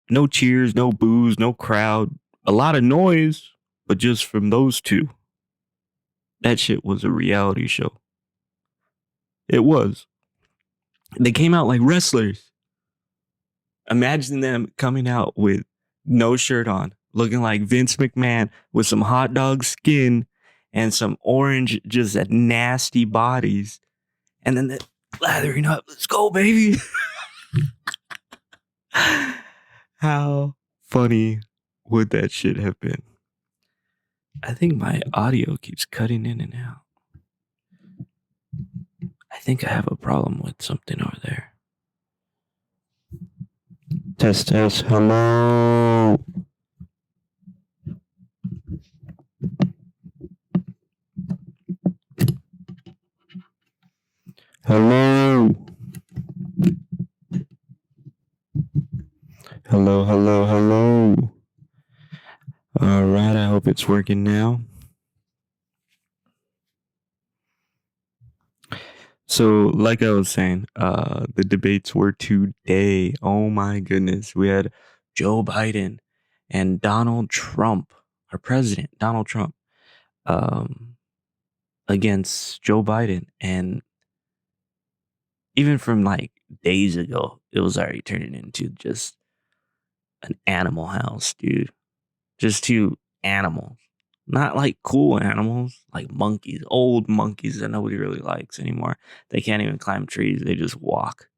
No cheers, no boos, no crowd. A lot of noise, but just from those two. That shit was a reality show. It was. They came out like wrestlers. Imagine them coming out with no shirt on, looking like Vince McMahon with some hot dog skin and some orange, just nasty bodies. And then lathering up. Let's go, baby. How funny would that shit have been? I think my audio keeps cutting in and out. I think I have a problem with something over there. Test, test, hello. Hello. Hello, hello, hello. All right, I hope it's working now. So, like I was saying, the debates were today. Oh my goodness. We had Joe Biden and Donald Trump, our president, Donald Trump, against Joe Biden. And even from like days ago, it was already turning into just an animal house, dude. Just two animals. Not like cool animals, like monkeys, old monkeys that nobody really likes anymore. They can't even climb trees, they just walk.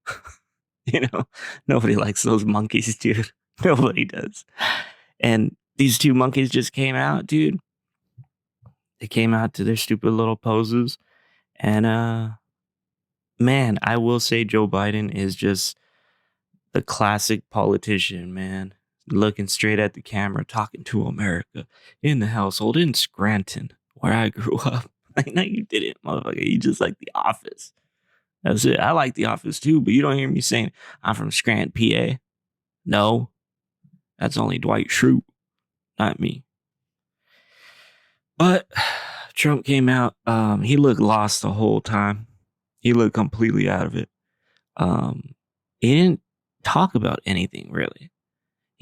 Nobody likes those monkeys, dude. Nobody does. And these two monkeys just came out, dude. They came out to their stupid little poses. And man, I will say Joe Biden is just the classic politician, man. Looking straight at the camera, talking to America in the household in Scranton, where I grew up. Like, no, you didn't, motherfucker. You just like The Office. That's it. I like The Office too, but you don't hear me saying I'm from Scranton, PA. No, that's only Dwight Schrute, not me. But Trump came out. He looked lost the whole time. He looked completely out of it. He didn't talk about anything really.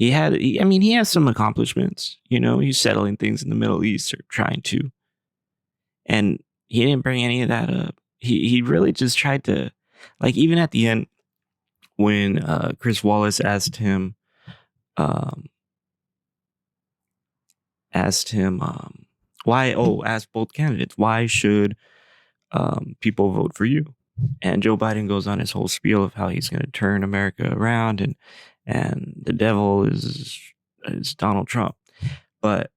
He has some accomplishments. He's settling things in the Middle East or trying to. And he didn't bring any of that up. He really just tried to, like, even at the end when Chris Wallace asked him why, asked both candidates, why should people vote for you? And Joe Biden goes on his whole spiel of how he's going to turn America around and the devil is Donald Trump. But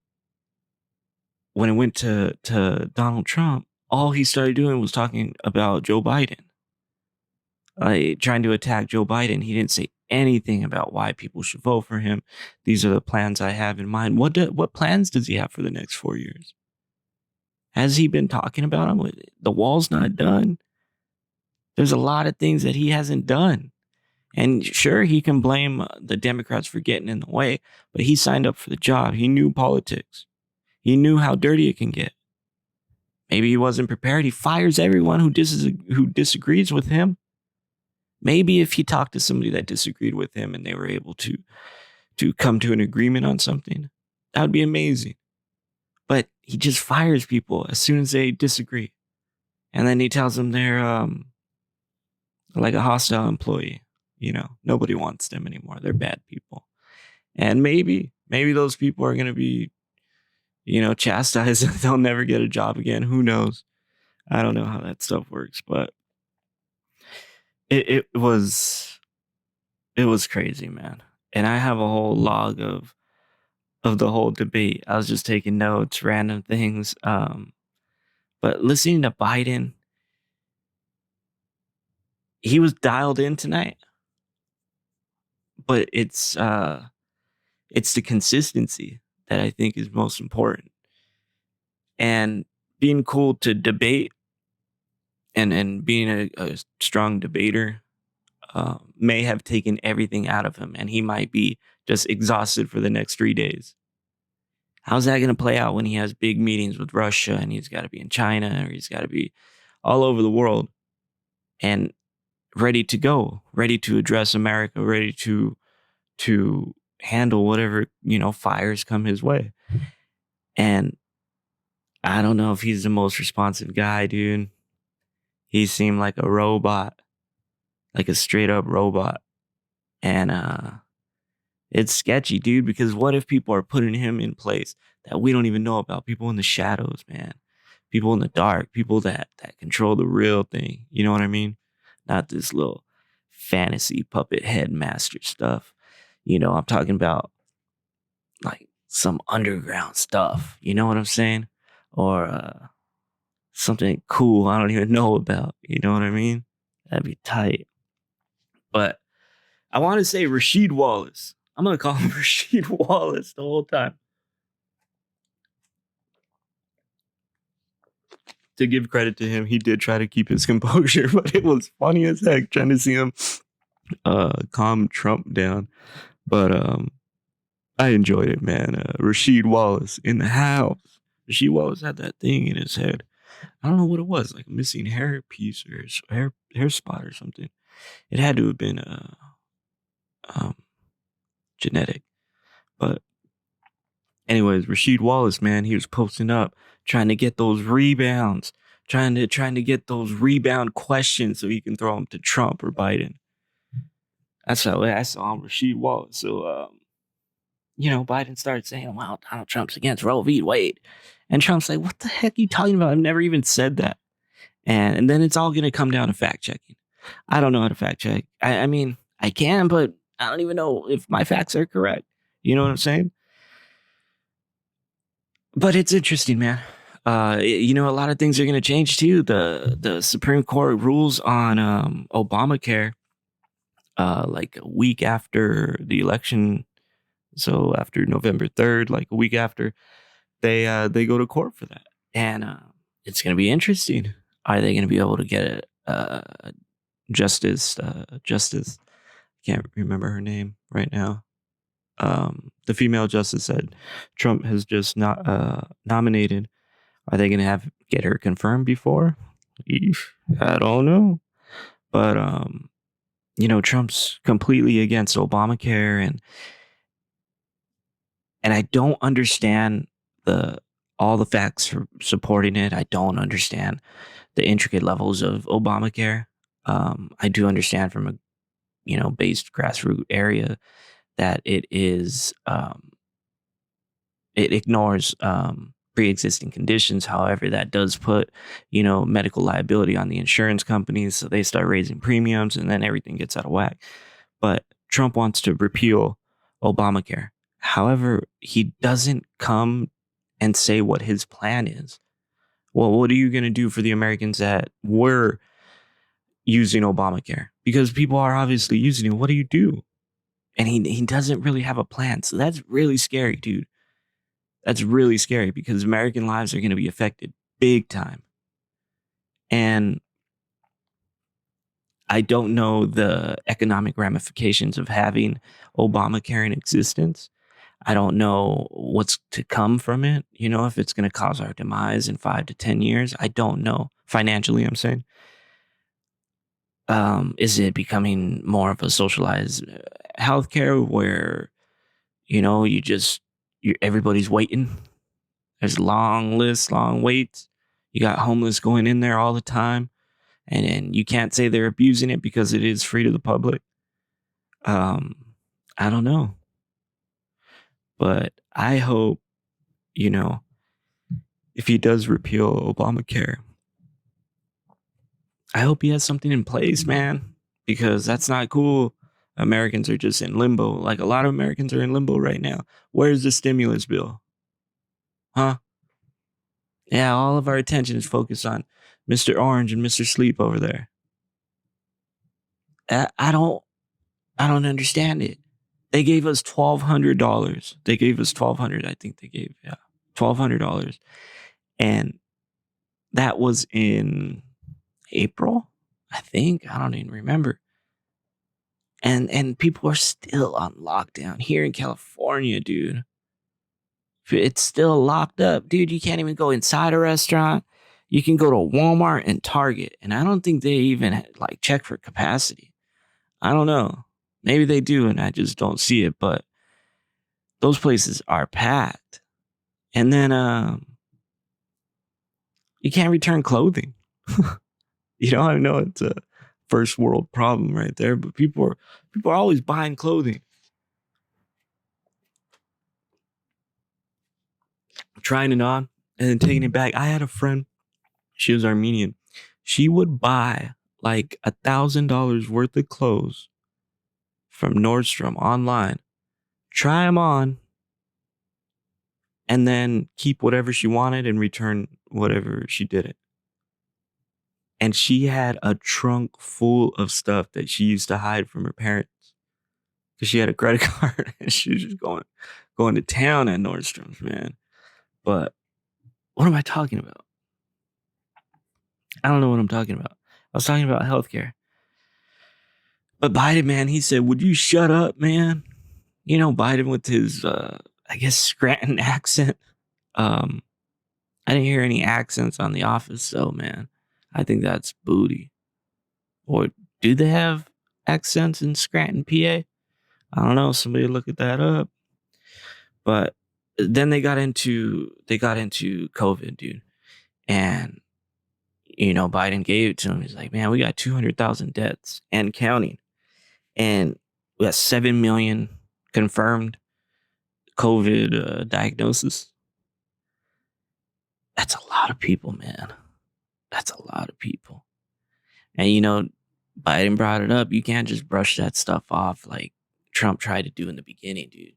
when it went to Donald Trump, all he started doing was talking about Joe Biden. Trying to attack Joe Biden. He didn't say anything about why people should vote for him. These are the plans I have in mind. What plans does he have for the next 4 years? Has he been talking about them? The wall's not done. There's a lot of things that he hasn't done. And sure, he can blame the Democrats for getting in the way, but he signed up for the job. He knew politics. He knew how dirty it can get. Maybe he wasn't prepared. He fires everyone who disagrees with him. Maybe if he talked to somebody that disagreed with him and they were able to come to an agreement on something, that would be amazing. But he just fires people as soon as they disagree. And then he tells them they're like a hostile employee. Nobody wants them anymore. They're bad people. And maybe those people are going to be, chastised and they'll never get a job again. Who knows? I don't know how that stuff works, but it was crazy, man. And I have a whole log of the whole debate. I was just taking notes, random things. But listening to Biden, he was dialed in tonight. But it's the consistency that I think is most important. And being cool to debate and being a strong debater may have taken everything out of him, and he might be just exhausted for the next 3 days. How's that going to play out when he has big meetings with Russia and he's got to be in China or he's got to be all over the world and ready to go, ready to address America, ready to handle whatever, fires come his way. And I don't know if he's the most responsive guy, dude. He seemed like a robot, like a straight up robot. And it's sketchy, dude, because what if people are putting him in place that we don't even know about? People in the shadows, man. People in the dark, people that control the real thing. You know what I mean? Not this little fantasy puppet headmaster stuff. I'm talking about like some underground stuff. You know what I'm saying? Or something cool I don't even know about. You know what I mean? That'd be tight. But I want to say Rasheed Wallace. I'm going to call him Rasheed Wallace the whole time. To give credit to him, he did try to keep his composure, but it was funny as heck trying to see him calm Trump down. But I enjoyed it, man. Rasheed Wallace in the house. Rasheed Wallace had that thing in his head. I don't know what it was, like a missing hair piece or hair spot or something. It had to have been genetic. But anyways, Rasheed Wallace, man, he was posting up, trying to get those rebounds, trying to get those rebound questions so he can throw them to Trump or Biden. That's how I saw Rasheed Wallace. So, Biden started saying, well, Donald Trump's against Roe v. Wade. And Trump's like, what the heck are you talking about? I've never even said that. And then it's all going to come down to fact checking. I don't know how to fact check. I mean, I can, but I don't even know if my facts are correct. You know what I'm saying? But it's interesting, man. A lot of things are going to change too. The Supreme Court rules on Obamacare like a week after the election. So after November 3rd, like a week after, they go to court for that. And it's going to be interesting. Are they going to be able to get a justice? Can't remember her name right now. The female justice said Trump has just not nominated. Are they going to get her confirmed before? I don't know. But, Trump's completely against Obamacare and I don't understand all the facts for supporting it. I don't understand the intricate levels of Obamacare. I do understand from a, based grassroots area that it is, it ignores pre-existing conditions. However, that does put, medical liability on the insurance companies. So they start raising premiums and then everything gets out of whack. But Trump wants to repeal Obamacare. However, he doesn't come and say what his plan is. Well, what are you going to do for the Americans that were using Obamacare? Because people are obviously using it. What do you do? And he doesn't really have a plan. So that's really scary, dude. That's really scary because American lives are going to be affected big time. And I don't know the economic ramifications of having Obamacare in existence. I don't know what's to come from it. If it's going to cause our demise in 5 to 10 years. I don't know. Financially, I'm saying. Is it becoming more of a socialized healthcare where, everybody's waiting? There's long lists, long waits. You got homeless going in there all the time. And you can't say they're abusing it because it is free to the public. I don't know. But I hope, if he does repeal Obamacare, I hope he has something in place, man, because that's not cool. Americans are just in limbo. Like a lot of Americans are in limbo right now. Where's the stimulus bill? Huh? Yeah, all of our attention is focused on Mr. Orange and Mr. Sleep over there. I don't understand it. They gave us $1,200. They gave us $1,200. I think they gave $1,200, and that was in April. I think I don't even remember. And people are still on lockdown here in California, dude. It's still locked up, dude. You can't even go inside a restaurant. You can go to Walmart and Target, and I don't think they even check for capacity. I don't know. Maybe they do, and I just don't see it. But those places are packed. And then you can't return clothing. I know it's a first world problem right there, but people are always buying clothing, trying it on, and then taking it back. I had a friend, she was Armenian. She would buy like $1,000 worth of clothes from Nordstrom online, try them on, and then keep whatever she wanted and return whatever she didn't. And she had a trunk full of stuff that she used to hide from her parents because she had a credit card and she was just going to town at Nordstrom's, man. But what am I talking about? I don't know what I'm talking about. I was talking about healthcare. But Biden, man, he said, would you shut up, man? Biden with his, I guess, Scranton accent. I didn't hear any accents on The Office, so, man, I think that's booty. Or do they have accents in Scranton, PA? I don't know. Somebody look at that up. But then they got into COVID, dude. And, Biden gave it to him. He's like, man, we got 200,000 deaths and counting. And we got 7 million confirmed COVID diagnosis. That's a lot of people, man. That's a lot of people. And, Biden brought it up. You can't just brush that stuff off like Trump tried to do in the beginning, dude.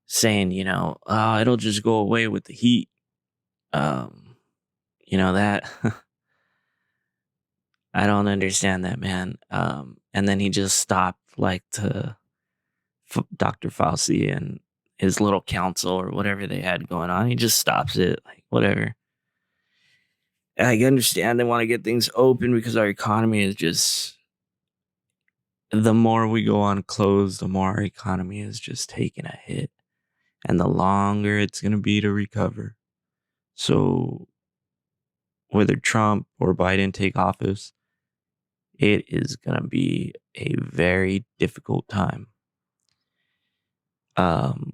Saying, it'll just go away with the heat. That I don't understand that, man. And then he just stopped like to Dr. Fauci and his little council or whatever they had going on. He just stops it, like whatever. I understand they want to get things open because our economy is just, the more we go on closed, the more our economy is just taking a hit. And the longer it's going to be to recover. So whether Trump or Biden take office, it is going to be a very difficult time. And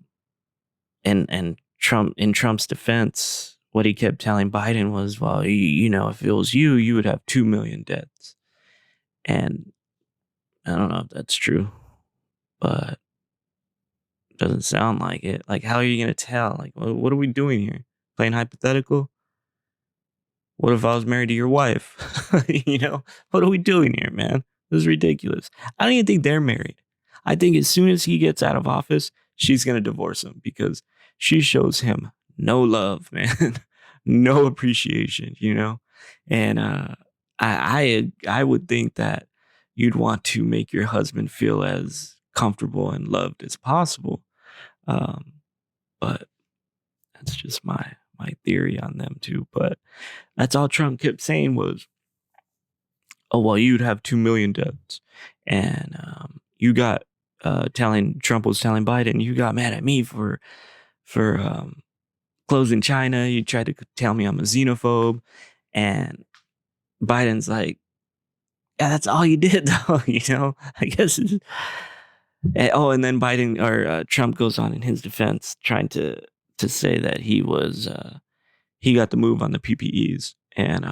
Trump, in Trump's defense, what he kept telling Biden was, well, if it was you would have 2 million deaths. And I don't know if that's true, but it doesn't sound like it. Like, how are you going to tell? Like, what are we doing here? Playing hypothetical? What if I was married to your wife? What are we doing here, man? This is ridiculous. I don't even think they're married. I think as soon as he gets out of office, she's going to divorce him because she shows him no love, man. No appreciation, And I would think that you'd want to make your husband feel as comfortable and loved as possible. But that's just my theory on them too. But that's all Trump kept saying was, oh, well, you'd have 2 million deaths. And you got Trump was telling Biden, you got mad at me for closing China. You tried to tell me I'm a xenophobe. And Biden's like, yeah, that's all you did, though, I guess. And then Biden or Trump goes on in his defense, trying to say that he was he got the move on the PPEs and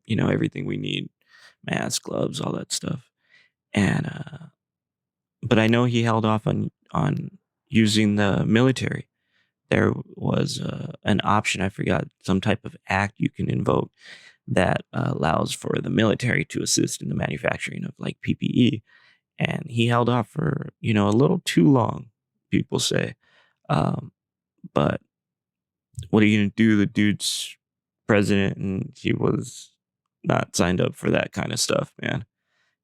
everything we need, masks, gloves, all that stuff. And but I know he held off on using the military. There was an option, I forgot, some type of act you can invoke that allows for the military to assist in the manufacturing of like PPE. And he held off for, a little too long, people say. But what are you going to do? The dude's president and he was not signed up for that kind of stuff, man.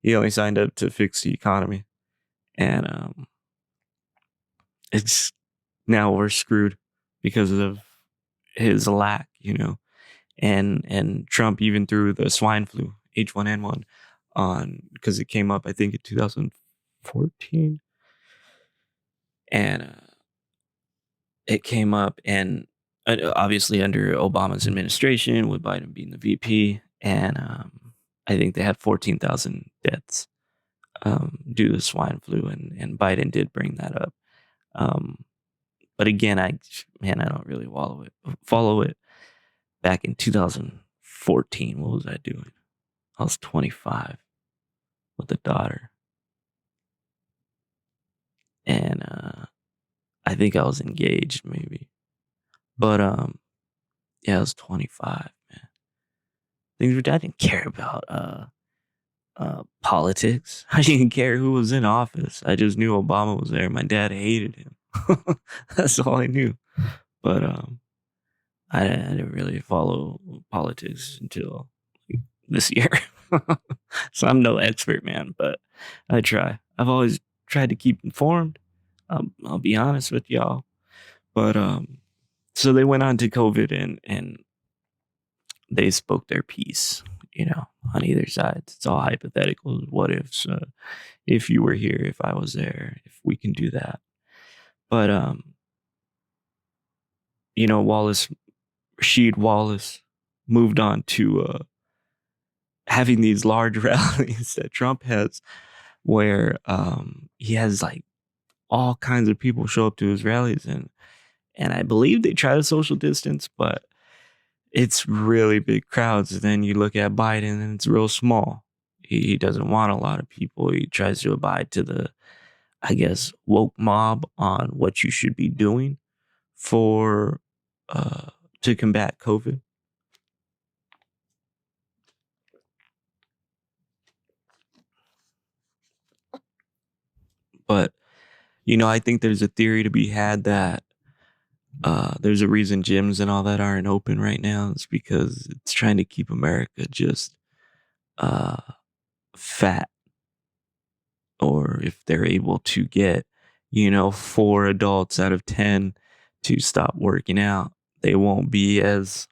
He only signed up to fix the economy. And it's now we're screwed because of his lack, And Trump even threw the swine flu, H1N1, on because it came up, I think, in 2014. And it came up, and obviously under Obama's administration, with Biden being the VP, and I think they had 14,000 deaths due to swine flu, and Biden did bring that up. But again, I don't really follow it. Back in 2014, what was I doing? I was 25 with a daughter, and I think I was engaged maybe. But yeah, I was 25, man. I didn't care about politics. I didn't care who was in office. I just knew Obama was there. My dad hated him. That's all I knew. But I didn't really follow politics until this year. So I'm no expert, man, but I try. I've always tried to keep informed. I'll be honest with y'all. But so they went on to COVID and they spoke their piece, on either side. It's all hypothetical. What ifs? If you were here, if I was there, if we can do that. But Rasheed Wallace moved on to having these large rallies that Trump has, where he has like all kinds of people show up to his rallies, and I believe they try to social distance, but it's really big crowds. And then you look at Biden and it's real small. He doesn't want a lot of people. He tries to abide to the, I guess, woke mob on what you should be doing for to combat COVID. But I think there's a theory to be had that there's a reason gyms and all that aren't open right now. It's because it's trying to keep America just fat, or if they're able to get 4 adults out of 10 to stop working out, they won't be as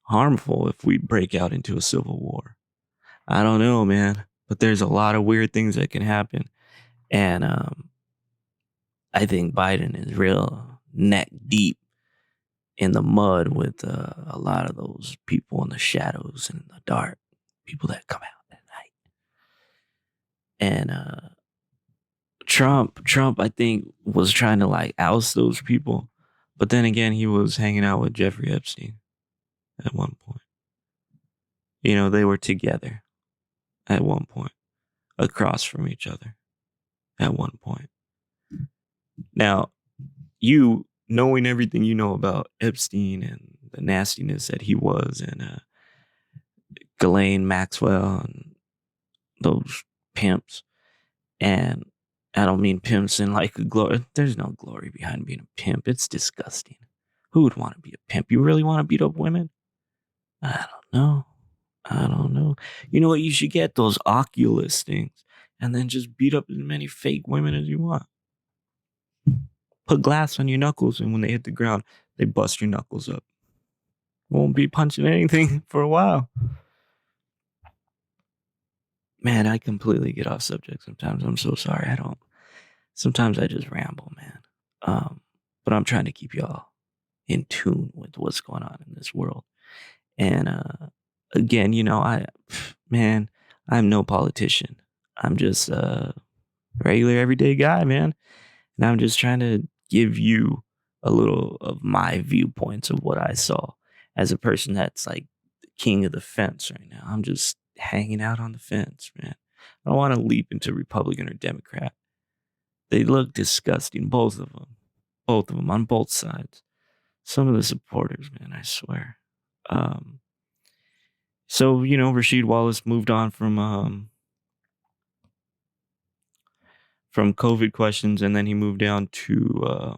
harmful if we break out into a civil war. I don't know, man, but there's a lot of weird things that can happen, and I think Biden is real neck deep in the mud with a lot of those people in the shadows and in the dark, people that come out at night. And Trump, I think, was trying to like oust those people, but then again, he was hanging out with Jeffrey Epstein at one point. They were together at one point, across from each other at one point. Now, you knowing everything you know about Epstein and the nastiness that he was, and Ghislaine Maxwell and those pimps, and I don't mean pimps in like a glory. There's no glory behind being a pimp. It's disgusting. Who would want to be a pimp? You really want to beat up women? I don't know. You know what? You should get those Oculus things and then just beat up as many fake women as you want. Put glass on your knuckles, and when they hit the ground, they bust your knuckles up. Won't be punching anything for a while. Man, I completely get off subject sometimes. I'm so sorry. Sometimes I just ramble, man. But I'm trying to keep y'all in tune with what's going on in this world. And again, I'm no politician. I'm just a regular everyday guy, man. And I'm just trying to give you a little of my viewpoints of what I saw as a person that's like the king of the fence right now. I'm just hanging out on the fence, man. I don't want to leap into Republican or Democrat. They look disgusting, both of them on both sides. Some of the supporters, man, I swear. So, Rasheed Wallace moved on from COVID questions, and then he moved down to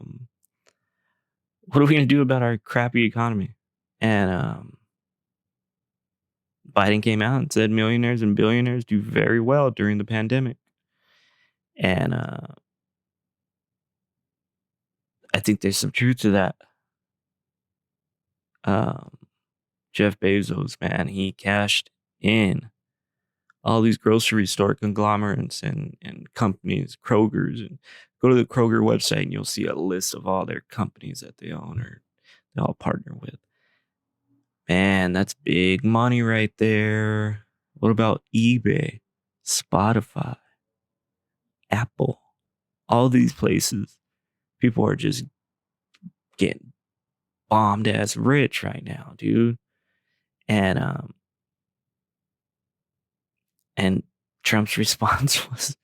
what are we going to do about our crappy economy? And Biden came out and said millionaires and billionaires do very well during the pandemic. And I think there's some truth to that. Jeff Bezos, man, he cashed in all these grocery store conglomerates and companies, Kroger's, and go to the Kroger website and you'll see a list of all their companies that they own or they all partner with. Man, that's big money right there. What about eBay, Spotify, Apple, all these places? People are just getting bombed ass rich right now, dude. And Trump's response was,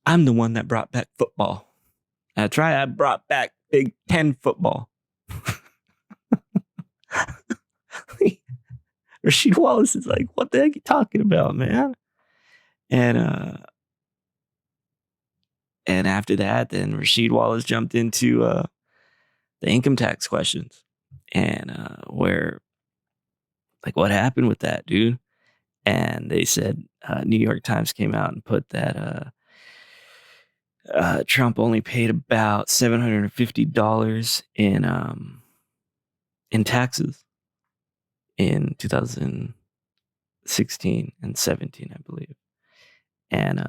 I'm the one that brought back football. That's right, I brought back Big Ten football. Rasheed Wallace is like, what the heck are you talking about, man? And after that, then Rasheed Wallace jumped into the income tax questions. And where, like, what happened with that, dude? And they said, New York Times came out and put that Trump only paid about $750 in taxes in 2016 and 17, I believe. And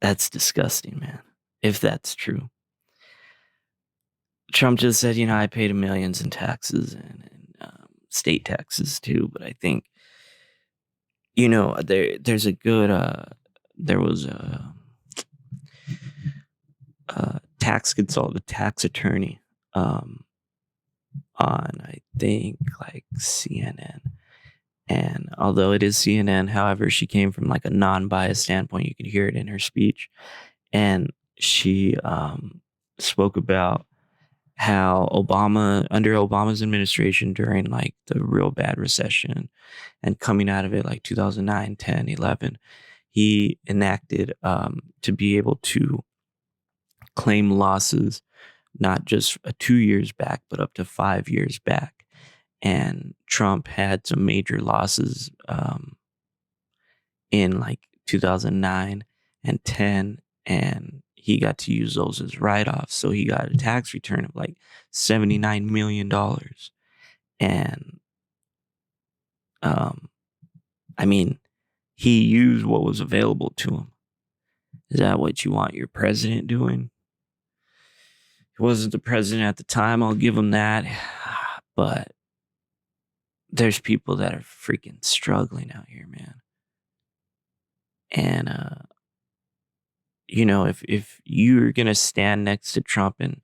that's disgusting, man, if that's true. Trump just said, I paid millions in taxes and state taxes too. But I think, there's a good, there was a tax consultant, tax attorney on, I think, like CNN. And although it is CNN, however, she came from like a non-biased standpoint. You could hear it in her speech. And she spoke about how under Obama's administration during like the real bad recession and coming out of it like 2009, 10, 11, he enacted to be able to claim losses, not just 2 years back, but up to 5 years back. And Trump had some major losses in like 2009 and 10, and he got to use those as write-offs. So he got a tax return of like $79 million. And I mean, he used what was available to him. Is that what you want your president doing? He wasn't the president at the time, I'll give him that. But there's people that are freaking struggling out here, man. And if you're gonna stand next to Trump and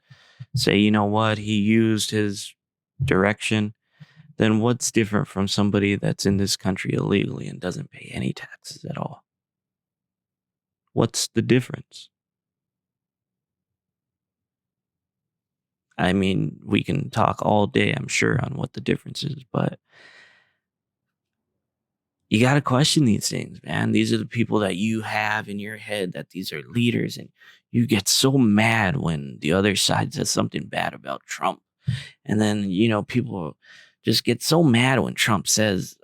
say, you know what, he used his direction, then what's different from somebody that's in this country illegally and doesn't pay any taxes at all? What's the difference? I mean, we can talk all day, I'm sure, on what the difference is, but you got to question these things, man. These are the people that you have in your head, that these are leaders, and you get so mad when the other side says something bad about Trump. And then, people just get so mad when Trump says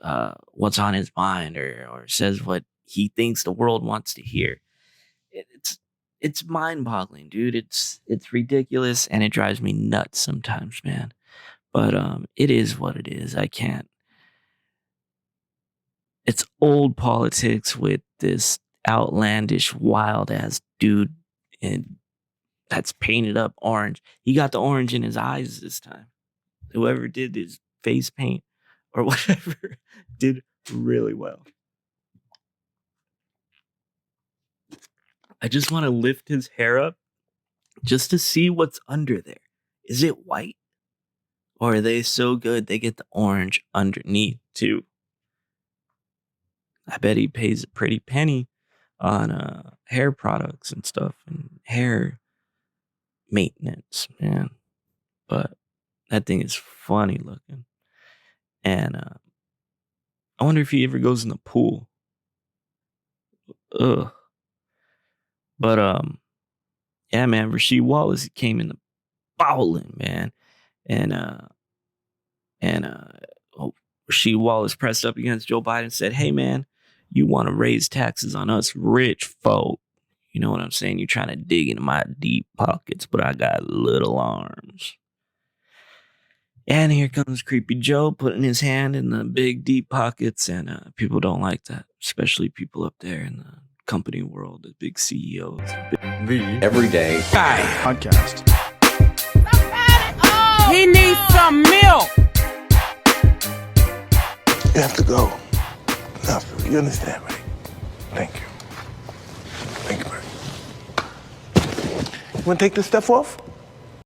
what's on his mind or says what he thinks the world wants to hear. It's mind-boggling, dude. It's ridiculous, and it drives me nuts sometimes, man. But it is what it is. I can't. It's old politics with this outlandish, wild-ass dude that's painted up orange. He got the orange in his eyes this time. Whoever did his face paint or whatever did really well. I just want to lift his hair up just to see what's under there. Is it white? Or are they so good they get the orange underneath too? I bet he pays a pretty penny on hair products and stuff and hair maintenance, man. But that thing is funny looking. And I wonder if he ever goes in the pool. Ugh. But yeah, man, Rasheed Wallace came in the bowling, man. And Rasheed Wallace pressed up against Joe Biden and said, hey, man, you want to raise taxes on us rich folk. You know what I'm saying? You're trying to dig into my deep pockets, but I got little arms. And here comes Creepy Joe putting his hand in the big deep pockets, and people don't like that, especially people up there in the company world, the big CEOs. The Everyday Guy Podcast. He needs some milk. You have to go. You understand, right? Thank you. Thank you, man. Wanna take this stuff off?